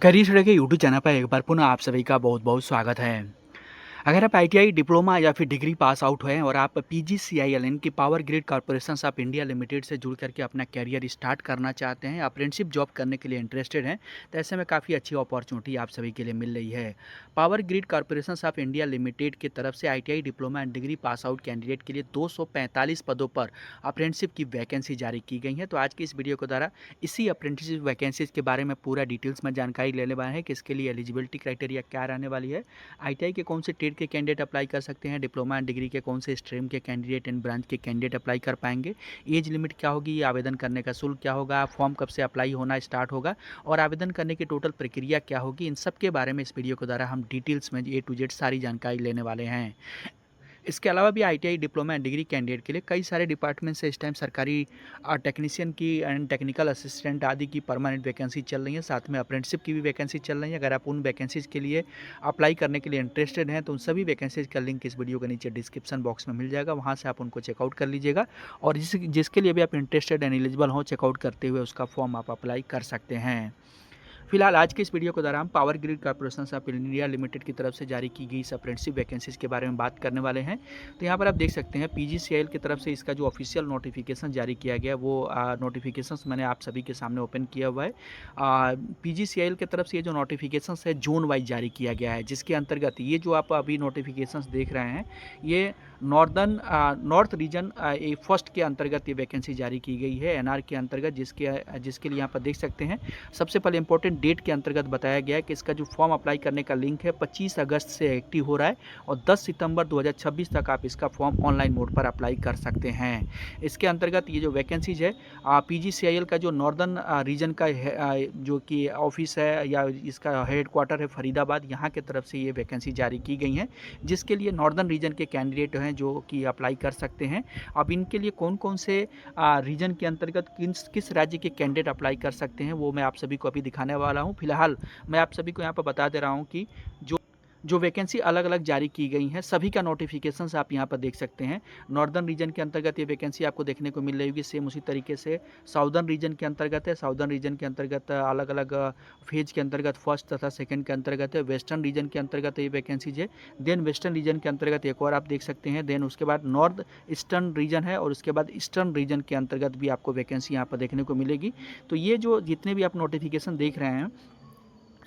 Career study के YouTube channel पर एक बार पुनः आप सभी का बहुत बहुत स्वागत है। अगर आप आईटीआई डिप्लोमा या फिर डिग्री पास आउट हैं और आप पीजीसीआईएल यानी कि power grid corporation of India limited से जुड़ करके अपना करियर स्टार्ट करना चाहते हैं, अप्रेंटिसशिप जॉब करने के लिए इंटरेस्टेड हैं, तो ऐसे में काफ़ी अच्छी अपॉर्चुनिटी आप सभी के लिए मिल रही है। Power grid corporation of India limited की तरफ से ITI diploma and degree pass out candidate के लिए 245 पदों पर अप्रेंटिसशिप की वैकेंसी जारी की गई है। तो आज की इस वीडियो के द्वारा इसी अप्रेंटिसशिप वैकेंसीज के बारे में पूरा डिटेल्स में जानकारी लेने वाले हैं कि इसके लिए एलिजिबिलिटी क्राइटेरिया क्या रहने वाली है, आईटीआई के कौन से ट्रेड के कैंडिडेट अप्लाई कर सकते हैं, डिप्लोमा एंड डिग्री के कौन से स्ट्रीम के कैंडिडेट एंड ब्रांच के कैंडिडेट अप्लाई कर पाएंगे, एज लिमिट क्या होगी, आवेदन करने का शुल्क क्या होगा, फॉर्म कब से अप्लाई होना स्टार्ट होगा और आवेदन करने की टोटल प्रक्रिया क्या होगी, इन सब के बारे में इस वीडियो के द्वारा हम डिटेल्स में ए टू जेड सारी जानकारी लेने वाले हैं। इसके अलावा भी ITI diploma and degree candidate के लिए कई सारे डिपार्टमेंट से इस टाइम सरकारी टेक्नीशियन की एंड टेक्निकल असिस्टेंट आदि की परमानेंट वैकेंसी चल रही है, साथ में अप्रेंटिसशिप की भी वैकेंसी चल रही है। अगर आप उन वैकेंसीज़ के लिए अप्लाई करने के लिए इंटरेस्टेड हैं तो उन सभी वैकेंसीज़ का लिंक इस वीडियो के नीचे डिस्क्रिप्शन बॉक्स में मिल जाएगा, वहाँ से आप उनको चेकआउट कर लीजिएगा और जिसके लिए भी आप इंटरेस्टेड एंड एलिजिबल हो चेकआउट करते हुए उसका फॉर्म आप अप्लाई कर सकते हैं। फिलहाल आज के इस वीडियो के दौरान power grid corporation of India limited की तरफ से जारी की गई इस अप्रेंटिसशिप वैकेंसीज के बारे में बात करने वाले हैं। तो यहाँ पर आप देख सकते हैं पीजीसीआईएल की तरफ से इसका जो ऑफिशियल नोटिफिकेशन जारी किया गया वो नोटिफिकेशंस मैंने आप सभी के सामने ओपन किया हुआ है। पीजीसीआईएल की तरफ से ये जो नोटिफिकेशंस है जोन वाइज जारी किया गया है, जिसके अंतर्गत ये जो आप अभी नोटिफिकेशंस देख रहे हैं ये नॉर्थ रीजन फर्स्ट के अंतर्गत ये वैकेंसी जारी की गई है एनआर के अंतर्गत, जिसके लिए यहाँ पर देख सकते हैं सबसे पहले इंपॉर्टेंट डेट के अंतर्गत बताया गया है कि इसका जो फॉर्म अप्लाई करने का लिंक है 25 अगस्त से एक्टिव हो रहा है और 10 सितंबर 2026 तक आप इसका फॉर्म ऑनलाइन मोड पर अप्लाई कर सकते हैं। इसके अंतर्गत ये जो वैकेंसीज है पीजीसीआईएल का जो नॉर्दर्न रीजन का जो कि ऑफिस है या इसका हेड क्वार्टर है फरीदाबाद, यहाँ के तरफ से ये वैकेंसी जारी की गई हैं, जिसके लिए नॉर्दर्न रीजन के कैंडिडेट हैं जो कि अप्लाई कर सकते हैं। अब इनके लिए कौन कौन से रीजन के अंतर्गत किस राज्य के कैंडिडेट अप्लाई कर सकते हैं वो मैं आप सभी को अभी दिखाने वाला हूं। फिलहाल मैं आप सभी को यहाँ पर बता दे रहा हूं कि जो वैकेंसी अलग अलग जारी की गई हैं सभी का नोटिफिकेशंस आप यहाँ पर देख सकते हैं। नॉर्दर्न रीजन के अंतर्गत ये वैकेंसी आपको देखने को मिल रही होगी, सेम उसी तरीके से साउदर्न रीजन के अंतर्गत है। साउदर्न रीजन के अंतर्गत अलग अलग फेज के अंतर्गत फर्स्ट तथा सेकंड के अंतर्गत है। वेस्टर्न रीजन के अंतर्गत ये वैकेंसीज है। देन वेस्टर्न रीजन के अंतर्गत एक और आप देख सकते हैं। देन उसके बाद नॉर्थ ईस्टर्न रीजन है और उसके बाद ईस्टर्न रीजन के अंतर्गत भी आपको वैकेंसी यहाँ पर देखने को मिलेगी। तो ये जो जितने भी आप नोटिफिकेशन देख रहे हैं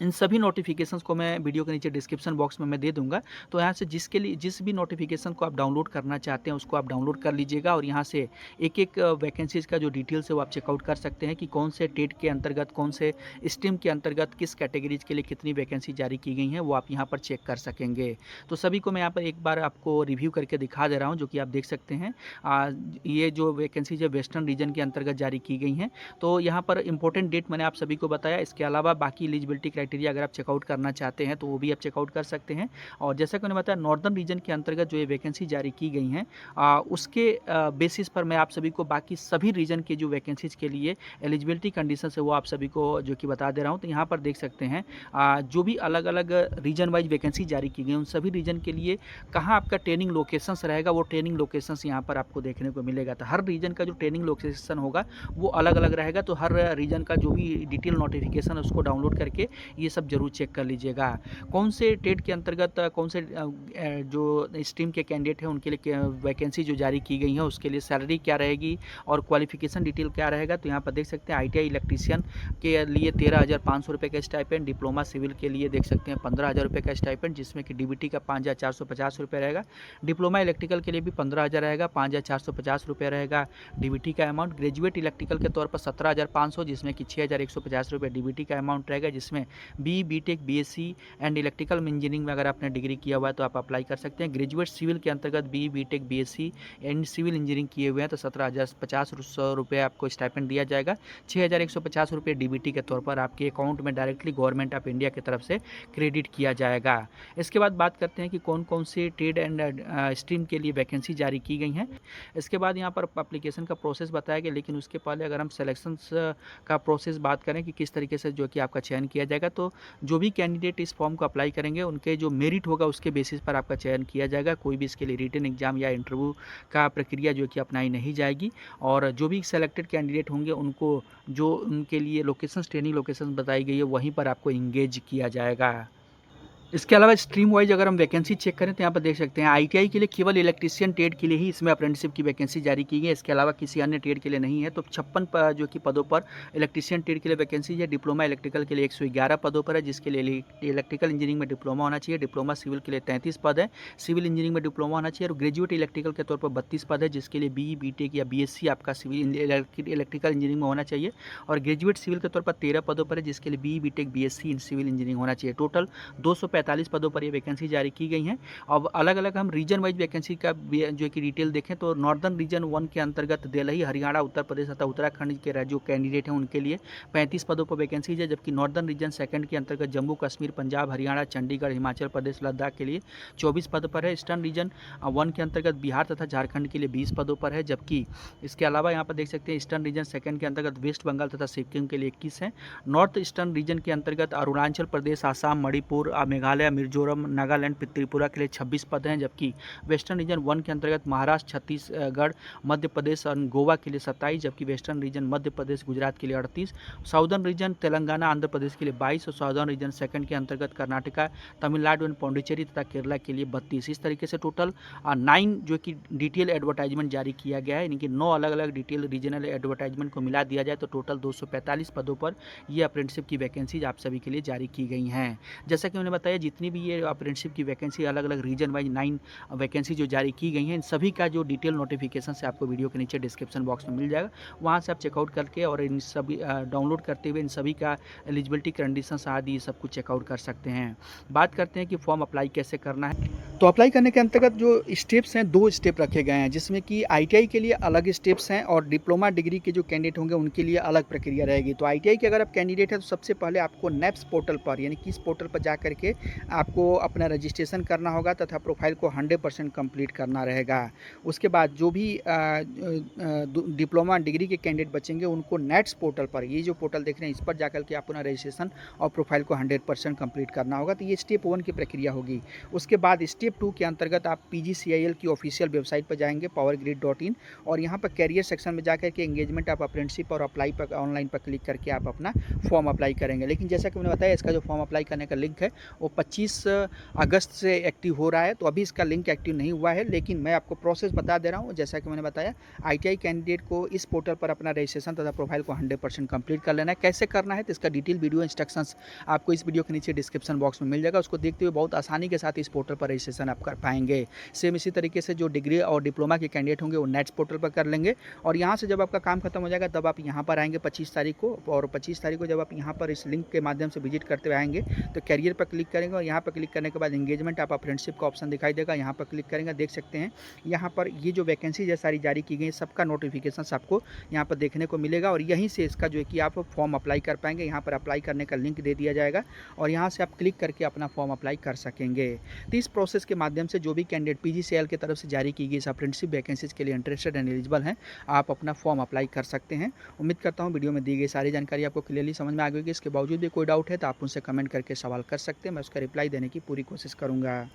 इन सभी नोटिफिकेशंस को मैं वीडियो के नीचे डिस्क्रिप्शन बॉक्स में मैं दे दूंगा, तो यहाँ से जिसके लिए जिस भी नोटिफिकेशन को आप डाउनलोड करना चाहते हैं उसको आप डाउनलोड कर लीजिएगा और यहाँ से एक एक वैकेंसीज का जो डिटेल्स है वो आप चेकआउट कर सकते हैं कि कौन से टेट के अंतर्गत कौन से स्ट्रीम के अंतर्गत किस कैटेगरीज के लिए कितनी वैकेंसी जारी की गई हैं वो आप यहाँ पर चेक कर सकेंगे। तो सभी को मैं यहाँ पर एक बार आपको रिव्यू करके दिखा दे रहा हूँ, जो कि आप देख सकते हैं। ये जो वैकेंसीज है वेस्टर्न रीजन के अंतर्गत जारी की गई हैं। तो यहाँ पर इंपॉर्टेंट डेट मैंने आप सभी को बताया, इसके अलावा बाकी एलिजिबिलिटी क्राइटेरिया अगर आप चेकआउट करना चाहते हैं तो वो भी आप चेकआउट कर सकते हैं। और जैसा कि मैंने बताया नॉर्दर्न रीजन के अंतर्गत जो ये वैकेंसी जारी की गई हैं उसके बेसिस पर मैं आप सभी को बाकी सभी रीजन के जो वैकेंसीज के लिए एलिजिबिलिटी कंडीशन है वो आप सभी को जो कि बता दे रहा हूँ। तो यहाँ पर देख सकते हैं जो भी अलग अलग रीजन वाइज वैकेंसी जारी की गई उन सभी रीजन के लिए कहाँ आपका ट्रेनिंग लोकेशंस रहेगा वो ट्रेनिंग लोकेशंस यहाँ पर आपको देखने को मिलेगा। तो हर रीजन का जो ट्रेनिंग लोकेशन होगा वो अलग अलग रहेगा। तो हर रीजन का जो भी डिटेल नोटिफिकेशन है उसको डाउनलोड करके ये सब जरूर चेक कर लीजिएगा। कौन से टेट के अंतर्गत कौन से जो स्ट्रीम के कैंडिडेट हैं उनके लिए वैकेंसी जो जारी की गई है उसके लिए सैलरी क्या रहेगी और क्वालिफिकेशन डिटेल क्या रहेगा। तो यहाँ पर देख सकते हैं आईटीआई इलेक्ट्रीशियन के लिए 13,500 रुपये का स्टाइपेंड, डिप्लोमा सिविल के लिए देख सकते हैं 15,000 रुपये का स्टाइपेंड, जिसमें कि डीबीटी का 5,450 रुपये रहेगा। डिप्लोमा इलेक्ट्रिकल के लिए भी 15,000 रहेगा, 5,450 रुपये रहेगा डीबीटी का अमाउंट। ग्रेजुएट इलेक्ट्रिकल के तौर पर 17,500, जिसमें कि 6,150 रुपये डीबीटी का अमाउंट रहेगा, जिसमें BTech BSc and electrical engineering में अगर आपने डिग्री किया हुआ है तो आप अप्लाई कर सकते हैं। ग्रेजुएट सिविल के अंतर्गत BTech BSc and civil engineering किए हुए हैं तो 17,050 रुपये आपको स्टाइपेंड दिया जाएगा। 6,150 रुपये डीबीटी के तौर पर आपके अकाउंट में डायरेक्टली गवर्नमेंट ऑफ इंडिया की तरफ से क्रेडिट किया जाएगा। इसके बाद बात करते हैं कि कौन कौन से ट्रेड एंड स्ट्रीम के लिए वैकेंसी जारी की गई हैं। इसके बाद यहाँ पर एप्लीकेशन का प्रोसेस बताया गया, लेकिन उसके पहले अगर हम सिलेक्शन का प्रोसेस बात करें कि किस तरीके से जो कि आपका चयन किया जाएगा, जाएगा। तो जो भी कैंडिडेट इस फॉर्म को अप्लाई करेंगे उनके जो मेरिट होगा उसके बेसिस पर आपका चयन किया जाएगा। कोई भी इसके लिए रिटन एग्जाम या इंटरव्यू का प्रक्रिया जो कि अपनाई नहीं जाएगी। और जो भी सेलेक्टेड कैंडिडेट होंगे उनको जो उनके लिए लोकेशन ट्रेनिंग लोकेशन बताई गई है वहीं पर आपको इंगेज किया जाएगा। इसके अलावा स्ट्रीम वाइज अगर हम वैकेंसी चेक करें तो यहाँ पर देख सकते हैं आईटीआई के लिए केवल इलेक्ट्रीशियन ट्रेड के लिए ही इसमें अप्रेंटिसशिप की वैकेंसी जारी की गई है। इसके अलावा किसी अन्य ट्रेड के लिए नहीं है। तो 56 जो कि पदों पर इलेक्ट्रीशियन ट्रेड के लिए वैकेंसी है। डिप्लोमा इलेक्ट्रिकल के लिए 111 पदों पर है, जिसके लिए इलेक्ट्रिकल इंजीनियरिंग में डिप्लोमा होना चाहिए। डिप्लोमा सिविल के लिए 33 पद है, सिविल इंजीनियरिंग में डिप्लोमा होना चाहिए। और ग्रेजुएट इलेक्ट्रिकल के तौर पर 32 पद है, जिसके लिए बीई बीटेक या बीएससी आपका सिविल इलेक्ट्रिकल इंजीनियरिंग में होना चाहिए। और ग्रेजुएट सिविल के तौर पर 13 पदों पर है, जिसके लिए BE BTech BSc in civil engineering होना चाहिए। टोटल 245 पदों पर ये वैकेंसी जारी की गई हैं। अब अलग अलग हम रीजन वाइज वैकेंसी का जो कि डिटेल देखें तो नॉर्दर्न रीजन 1 के अंतर्गत दिल्ली, हरियाणा, उत्तर प्रदेश तथा उत्तराखंड के जो कैंडिडेट हैं उनके लिए 35 पदों पर वैकेंसी है। जबकि नॉर्दर्न रीजन 2 के अंतर्गत जम्मू कश्मीर, पंजाब, हरियाणा, चंडीगढ़, हिमाचल प्रदेश, लद्दाख के लिए 24 पद पर है। ईस्टर्न रीजन 1 के अंतर्गत बिहार तथा झारखंड के लिए 20 पदों पर है। जबकि इसके अलावा यहाँ पर देख सकते हैं ईस्टर्न रीजन 2 के अंतर्गत वेस्ट बंगाल तथा सिक्किम के लिए 21 है। नॉर्थ ईस्टर्न रीजन के अंतर्गत अरुणाचल प्रदेश, आसाम, मणिपुर, मेघालय, मिजोरम, नागालैंड, त्रिपुरा के लिए 26 पद हैं। जबकि वेस्टर्न रीजन 1 के अंतर्गत महाराष्ट्र, छत्तीसगढ़, मध्य प्रदेश और गोवा के लिए 27। जबकि वेस्टर्न रीजन मध्य प्रदेश, गुजरात के लिए 38। साउदर्न रीजन तेलंगाना, आंध्र प्रदेश के लिए 22 और साउदर्न रीजन 2 के अंतर्गत कर्नाटका, तमिलनाडु एंड पौंडीचेरी तथा केरला के लिए 32। इस तरीके से टोटल 9 जो कि डिटेल एडवर्टाइजमेंट जारी किया गया है, यानी कि 9 अलग अलग डिटेल रीजनल एडवर्टाइजमेंट को मिला दिया जाए तो टोटल 245 पदों पर ये अप्रेंटिसशिप की वैकेंसीज आप सभी के लिए जारी की गई हैं। जैसा कि मैंने बताया जितनी भी ये अप्रेंटिसशिप की वैकेंसी अलग अलग रीजन वाइज 9 वैकेंसी जो जारी की गई हैं, इन सभी का जो डिटेल नोटिफिकेशन से आपको वीडियो के नीचे डिस्क्रिप्शन बॉक्स में मिल जाएगा। वहाँ से आप चेकआउट करके और इन सभी डाउनलोड करते हुए इन सभी का एलिजिबिलिटी कंडीशंस आदि सब कुछ चेकआउट कर सकते हैं। बात करते हैं कि फॉर्म अप्लाई कैसे करना है। तो अप्लाई करने के अंतर्गत जो स्टेप्स हैं 2 स्टेप रखे गए हैं, जिसमें कि आईटीआई के लिए अलग स्टेप्स हैं और डिप्लोमा डिग्री के जो कैंडिडेट होंगे उनके लिए अलग प्रक्रिया रहेगी। तो आईटीआई के अगर आप कैंडिडेट हैं तो सबसे पहले आपको नेप्स पोर्टल पर यानी कि इस पोर्टल पर जा करके आपको अपना रजिस्ट्रेशन करना होगा तथा प्रोफाइल को 100% कंप्लीट करना रहेगा। उसके बाद जो भी डिप्लोमा डिग्री के कैंडिडेट बचेंगे उनको नेट्स पोर्टल पर, ये जो पोर्टल देख रहे हैं इस पर जाकर के अपना रजिस्ट्रेशन और प्रोफाइल को 100% कंप्लीट करना होगा। तो ये स्टेप 1 की प्रक्रिया होगी। उसके बाद स्टेप 2 के अंतर्गत आप पीजीसीआईएल की ऑफिशियल वेबसाइट पर जाएंगे powergrid.in और यहाँ पर कैरियर सेक्शन में जाकर के एंगेजमेंट आप अप्रेंटिसशिप और अप्लाई पर ऑनलाइन पर क्लिक करके आप अपना फॉर्म अप्लाई करेंगे। लेकिन जैसा कि मैंने बताया इसका जो फॉर्म अप्लाई करने का लिंक है वो 25 अगस्त से एक्टिव हो रहा है। तो अभी इसका लिंक एक्टिव नहीं हुआ है, लेकिन मैं आपको प्रोसेस बता दे रहा हूँ। जैसा कि मैंने बताया आईटीआई कैंडिडेट को इस पोर्टल पर अपना रजिस्ट्रेशन तथा प्रोफाइल को 100% कंप्लीट कर लेना है। कैसे करना है तो इसका डिटेल वीडियो इंस्ट्रक्शंस आपको इस वीडियो के नीचे डिस्क्रिप्शन बॉक्स में मिल जाएगा। उसको देखते हुए बहुत आसानी के साथ इस पोर्टल पर रजिस्ट्रेशन आप कर पाएंगे। सेम इसी तरीके से जो डिग्री और डिप्लोमा के कैंडिडेट होंगे वो नेट्स पोर्टल पर कर लेंगे और यहाँ से जब आपका काम खत्म हो जाएगा तब आप यहाँ पर आएंगे 25 तारीख को। और 25 तारीख को जब आप यहाँ पर इस लिंक के माध्यम से विजिट करते हुए आएंगे तो कैरियर पर क्लिक करेंगे और यहाँ पर क्लिक करने के बाद एंगेजमेंट आप फ्रेंडशिप का ऑप्शन दिखाई देगा। यहाँ पर क्लिक करेंगे, देख सकते हैं यहाँ पर ये जो वैकेंसी है सारी जारी की गई सबका नोटिफिकेशन आपको यहाँ पर देखने को मिलेगा और यहीं से इसका जो है कि आप फॉर्म अप्लाई कर पाएंगे। यहाँ पर अप्लाई करने का लिंक दे दिया जाएगा और यहाँ से आप क्लिक करके अपना फॉर्म अप्लाई कर सकेंगे। तो इस प्रोसेस के माध्यम से जो भी कैंडिडेट पीजीसीएल की तरफ से जारी की गई इस अप्रेंटिसशिप वैकेंसीज के लिए इंटरेस्टेड एंड एलिजिबल हैं, आप अपना फॉर्म अप्लाई कर सकते हैं। उम्मीद करता हूँ वीडियो में दी गई सारी जानकारी आपको क्लियरली समझ में आ गई होगी। इसके बावजूद भी कोई डाउट है तो आप उनसे कमेंट करके सवाल कर सकते हैं, मैं उसका रिप्लाई देने की पूरी कोशिश करूँगा।